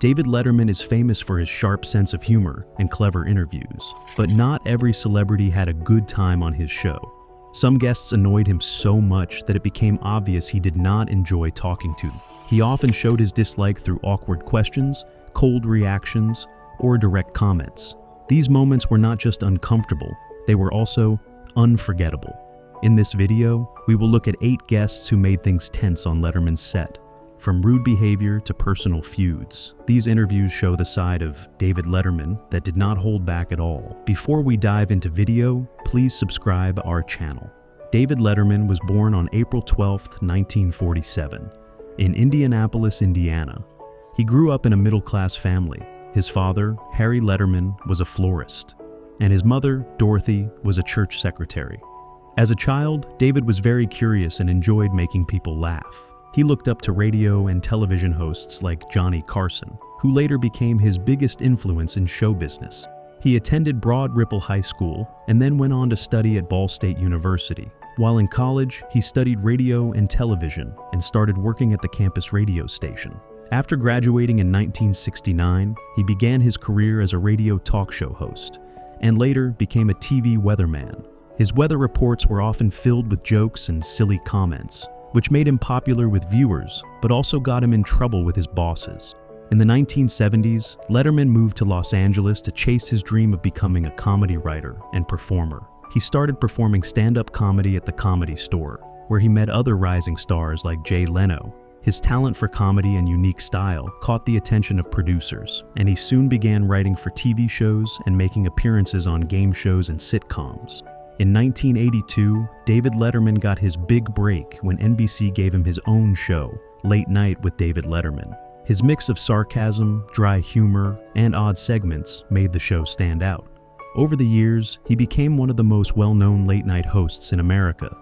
David Letterman is famous for his sharp sense of humor and clever interviews, but not every celebrity had a good time on his show. Some guests annoyed him so much that it became obvious he did not enjoy talking to them. He often showed his dislike through awkward questions, cold reactions, or direct comments. These moments were not just uncomfortable, they were also unforgettable. In this video, we will look at 8 guests who made things tense on Letterman's set. From rude behavior to personal feuds, these interviews show the side of David Letterman that did not hold back at all. Before we dive into video, please subscribe our channel. David Letterman was born on April 12, 1947, in Indianapolis, Indiana. He grew up in a middle-class family. His father, Harry Letterman, was a florist, and his mother, Dorothy, was a church secretary. As a child, David was very curious and enjoyed making people laugh. He looked up to radio and television hosts like Johnny Carson, who later became his biggest influence in show business. He attended Broad Ripple High School and then went on to study at Ball State University. While in college, he studied radio and television and started working at the campus radio station. After graduating in 1969, he began his career as a radio talk show host and later became a TV weatherman. His weather reports were often filled with jokes and silly comments, which made him popular with viewers, but also got him in trouble with his bosses. In the 1970s, Letterman moved to Los Angeles to chase his dream of becoming a comedy writer and performer. He started performing stand-up comedy at the Comedy Store, where he met other rising stars like Jay Leno. His talent for comedy and unique style caught the attention of producers, and he soon began writing for TV shows and making appearances on game shows and sitcoms. In 1982, David Letterman got his big break when NBC gave him his own show, Late Night with David Letterman. His mix of sarcasm, dry humor, and odd segments made the show stand out. Over the years, he became one of the most well-known late-night hosts in America.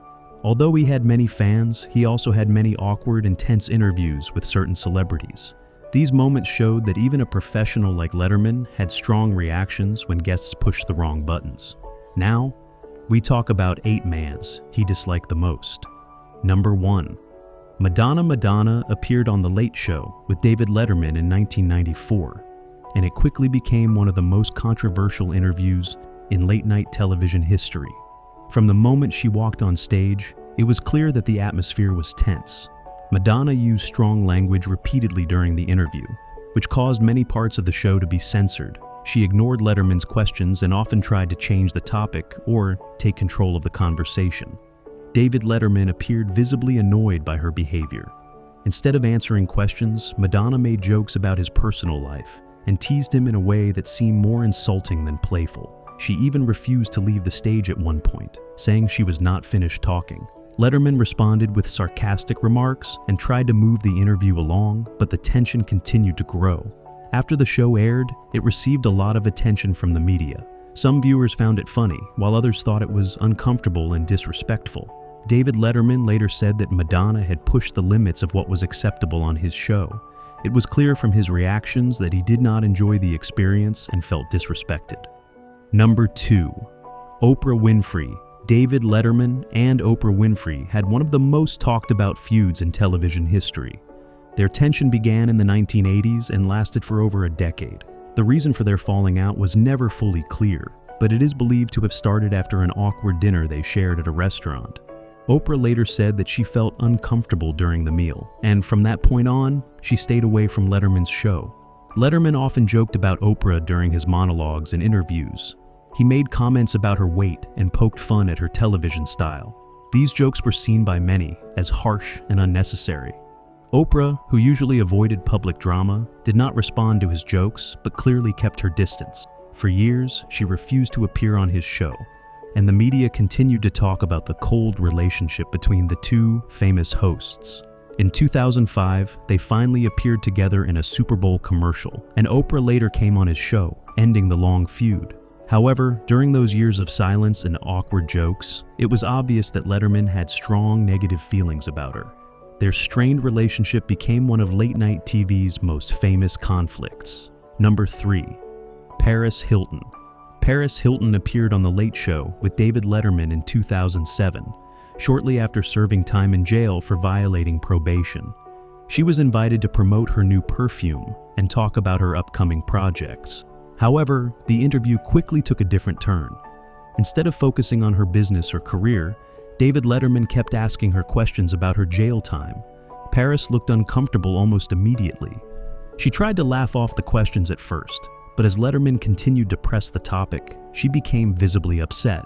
Although he had many fans, he also had many awkward and tense interviews with certain celebrities. These moments showed that even a professional like Letterman had strong reactions when guests pushed the wrong buttons. Now, we talk about 8 mans he disliked the most. Number 1. Madonna appeared on The Late Show with David Letterman in 1994, and it quickly became one of the most controversial interviews in late-night television history. From the moment she walked on stage, it was clear that the atmosphere was tense. Madonna used strong language repeatedly during the interview, which caused many parts of the show to be censored. She ignored Letterman's questions and often tried to change the topic or take control of the conversation. David Letterman appeared visibly annoyed by her behavior. Instead of answering questions, Madonna made jokes about his personal life and teased him in a way that seemed more insulting than playful. She even refused to leave the stage at one point, saying she was not finished talking. Letterman responded with sarcastic remarks and tried to move the interview along, but the tension continued to grow. After the show aired, it received a lot of attention from the media. Some viewers found it funny, while others thought it was uncomfortable and disrespectful. David Letterman later said that Madonna had pushed the limits of what was acceptable on his show. It was clear from his reactions that he did not enjoy the experience and felt disrespected. Number 2. Oprah Winfrey. David Letterman and Oprah Winfrey had one of the most talked about feuds in television history. Their tension began in the 1980s and lasted for over a decade. The reason for their falling out was never fully clear, but it is believed to have started after an awkward dinner they shared at a restaurant. Oprah later said that she felt uncomfortable during the meal, and from that point on, she stayed away from Letterman's show. Letterman often joked about Oprah during his monologues and interviews. He made comments about her weight and poked fun at her television style. These jokes were seen by many as harsh and unnecessary. Oprah, who usually avoided public drama, did not respond to his jokes, but clearly kept her distance. For years, she refused to appear on his show, and the media continued to talk about the cold relationship between the two famous hosts. In 2005, they finally appeared together in a Super Bowl commercial, and Oprah later came on his show, ending the long feud. However, during those years of silence and awkward jokes, it was obvious that Letterman had strong negative feelings about her. Their strained relationship became one of late-night TV's most famous conflicts. Number 3. Paris Hilton. Paris Hilton appeared on The Late Show with David Letterman in 2007, shortly after serving time in jail for violating probation. She was invited to promote her new perfume and talk about her upcoming projects. However, the interview quickly took a different turn. Instead of focusing on her business or career, David Letterman kept asking her questions about her jail time. Paris looked uncomfortable almost immediately. She tried to laugh off the questions at first, but as Letterman continued to press the topic, she became visibly upset.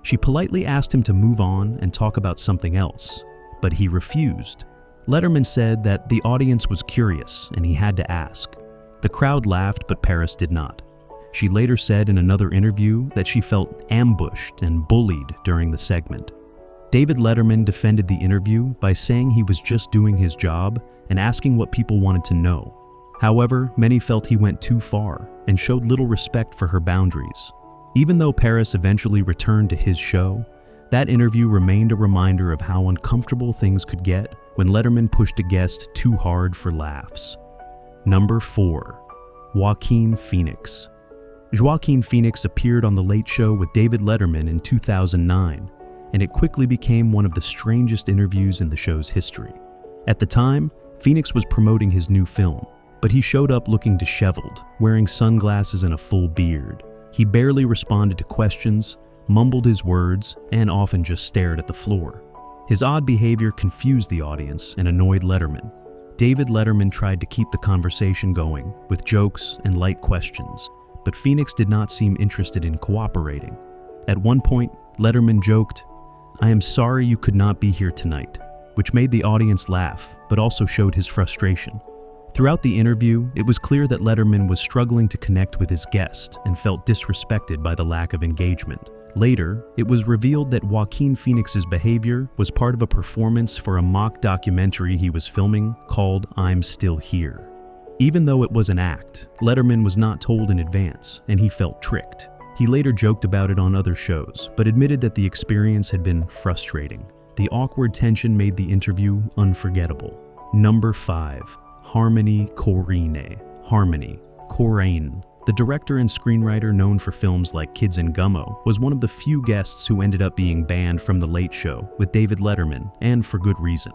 She politely asked him to move on and talk about something else, but he refused. Letterman said that the audience was curious and he had to ask. The crowd laughed, but Paris did not. She later said in another interview that she felt ambushed and bullied during the segment. David Letterman defended the interview by saying he was just doing his job and asking what people wanted to know. However, many felt he went too far and showed little respect for her boundaries. Even though Paris eventually returned to his show, that interview remained a reminder of how uncomfortable things could get when Letterman pushed a guest too hard for laughs. Number 4. Joaquin Phoenix. Joaquin Phoenix appeared on The Late Show with David Letterman in 2009, and it quickly became one of the strangest interviews in the show's history. At the time, Phoenix was promoting his new film, but he showed up looking disheveled, wearing sunglasses and a full beard. He barely responded to questions, mumbled his words, and often just stared at the floor. His odd behavior confused the audience and annoyed Letterman. David Letterman tried to keep the conversation going with jokes and light questions, but Phoenix did not seem interested in cooperating. At one point, Letterman joked, "I am sorry you could not be here tonight," which made the audience laugh, but also showed his frustration. Throughout the interview, it was clear that Letterman was struggling to connect with his guest and felt disrespected by the lack of engagement. Later, it was revealed that Joaquin Phoenix's behavior was part of a performance for a mock documentary he was filming called I'm Still Here. Even though it was an act, Letterman was not told in advance, and he felt tricked. He later joked about it on other shows, but admitted that the experience had been frustrating. The awkward tension made the interview unforgettable. Number 5. Harmony Korine. Harmony. Korine. The director and screenwriter known for films like Kids and Gummo was one of the few guests who ended up being banned from The Late Show with David Letterman, and for good reason.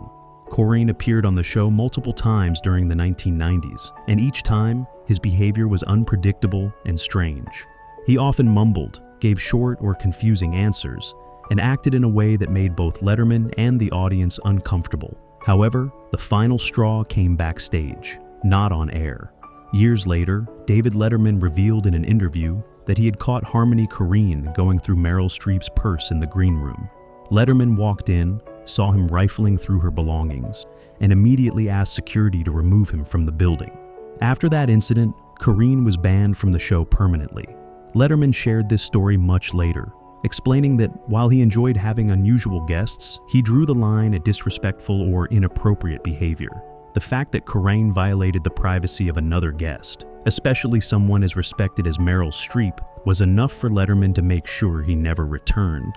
Korine appeared on the show multiple times during the 1990s, and each time, his behavior was unpredictable and strange. He often mumbled, gave short or confusing answers, and acted in a way that made both Letterman and the audience uncomfortable. However, the final straw came backstage, not on air. Years later, David Letterman revealed in an interview that he had caught Harmony Korine going through Meryl Streep's purse in the green room. Letterman walked in, saw him rifling through her belongings, and immediately asked security to remove him from the building. After that incident, Korine was banned from the show permanently. Letterman shared this story much later, explaining that while he enjoyed having unusual guests, he drew the line at disrespectful or inappropriate behavior. The fact that Korine violated the privacy of another guest, especially someone as respected as Meryl Streep, was enough for Letterman to make sure he never returned.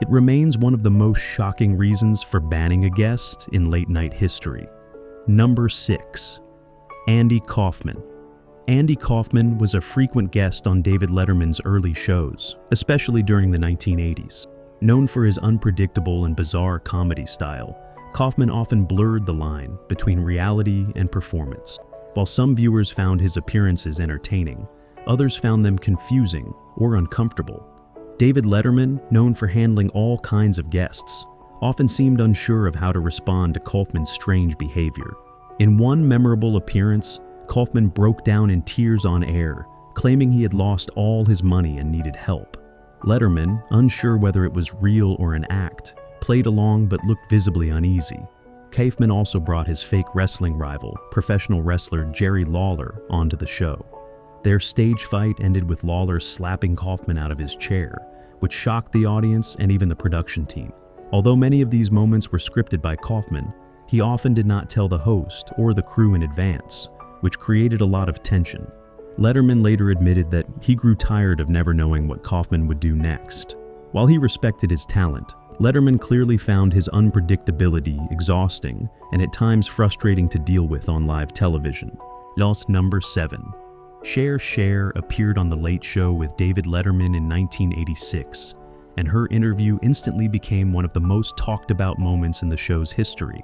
It remains one of the most shocking reasons for banning a guest in late-night history. Number 6. Andy Kaufman. Andy Kaufman was a frequent guest on David Letterman's early shows, especially during the 1980s. Known for his unpredictable and bizarre comedy style, Kaufman often blurred the line between reality and performance. While some viewers found his appearances entertaining, others found them confusing or uncomfortable. David Letterman, known for handling all kinds of guests, often seemed unsure of how to respond to Kaufman's strange behavior. In one memorable appearance, Kaufman broke down in tears on air, claiming he had lost all his money and needed help. Letterman, unsure whether it was real or an act, played along but looked visibly uneasy. Kaufman also brought his fake wrestling rival, professional wrestler Jerry Lawler, onto the show. Their stage fight ended with Lawler slapping Kaufman out of his chair, which shocked the audience and even the production team. Although many of these moments were scripted by Kaufman, he often did not tell the host or the crew in advance, which created a lot of tension. Letterman later admitted that he grew tired of never knowing what Kaufman would do next. While he respected his talent, Letterman clearly found his unpredictability exhausting and at times frustrating to deal with on live television. Lost. Number 7. Sharee appeared on The Late Show with David Letterman in 1986, and her interview instantly became one of the most talked about moments in the show's history.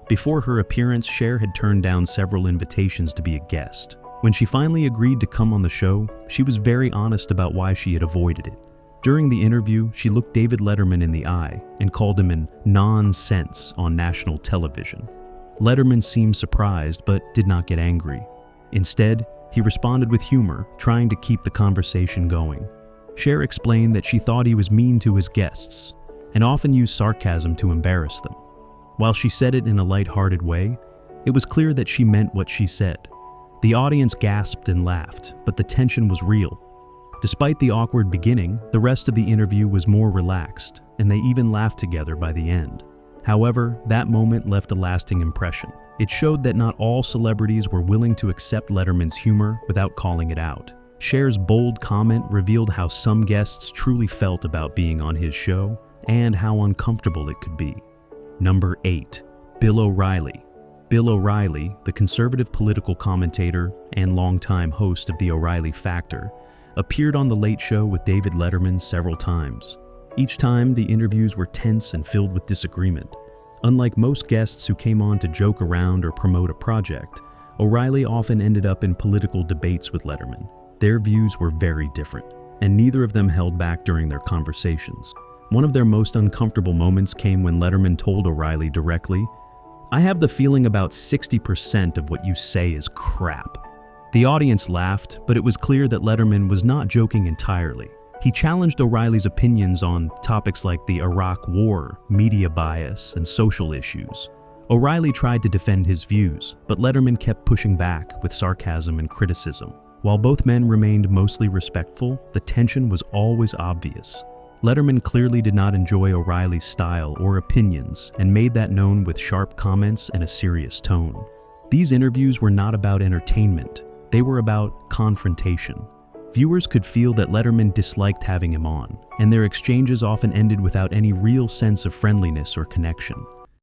Before her appearance, Sharee had turned down several invitations to be a guest. When she finally agreed to come on the show, she was very honest about why she had avoided it. During the interview, she looked David Letterman in the eye and called him an nonsense on national television. Letterman seemed surprised but did not get angry. Instead, he responded with humor, trying to keep the conversation going. Sharee explained that she thought he was mean to his guests and often used sarcasm to embarrass them. While she said it in a light-hearted way, it was clear that she meant what she said. The audience gasped and laughed, but the tension was real. Despite the awkward beginning, the rest of the interview was more relaxed, and they even laughed together by the end. However, that moment left a lasting impression. It showed that not all celebrities were willing to accept Letterman's humor without calling it out. Sharee's bold comment revealed how some guests truly felt about being on his show and how uncomfortable it could be. Number 8. Bill O'Reilly. Bill O'Reilly, the conservative political commentator and longtime host of The O'Reilly Factor, appeared on The Late Show with David Letterman several times. Each time, the interviews were tense and filled with disagreement. Unlike most guests who came on to joke around or promote a project, O'Reilly often ended up in political debates with Letterman. Their views were very different, and neither of them held back during their conversations. One of their most uncomfortable moments came when Letterman told O'Reilly directly, "I have the feeling about 60% of what you say is crap." The audience laughed, but it was clear that Letterman was not joking entirely. He challenged O'Reilly's opinions on topics like the Iraq War, media bias, and social issues. O'Reilly tried to defend his views, but Letterman kept pushing back with sarcasm and criticism. While both men remained mostly respectful, the tension was always obvious. Letterman clearly did not enjoy O'Reilly's style or opinions and made that known with sharp comments and a serious tone. These interviews were not about entertainment, they were about confrontation. Viewers could feel that Letterman disliked having him on, and their exchanges often ended without any real sense of friendliness or connection.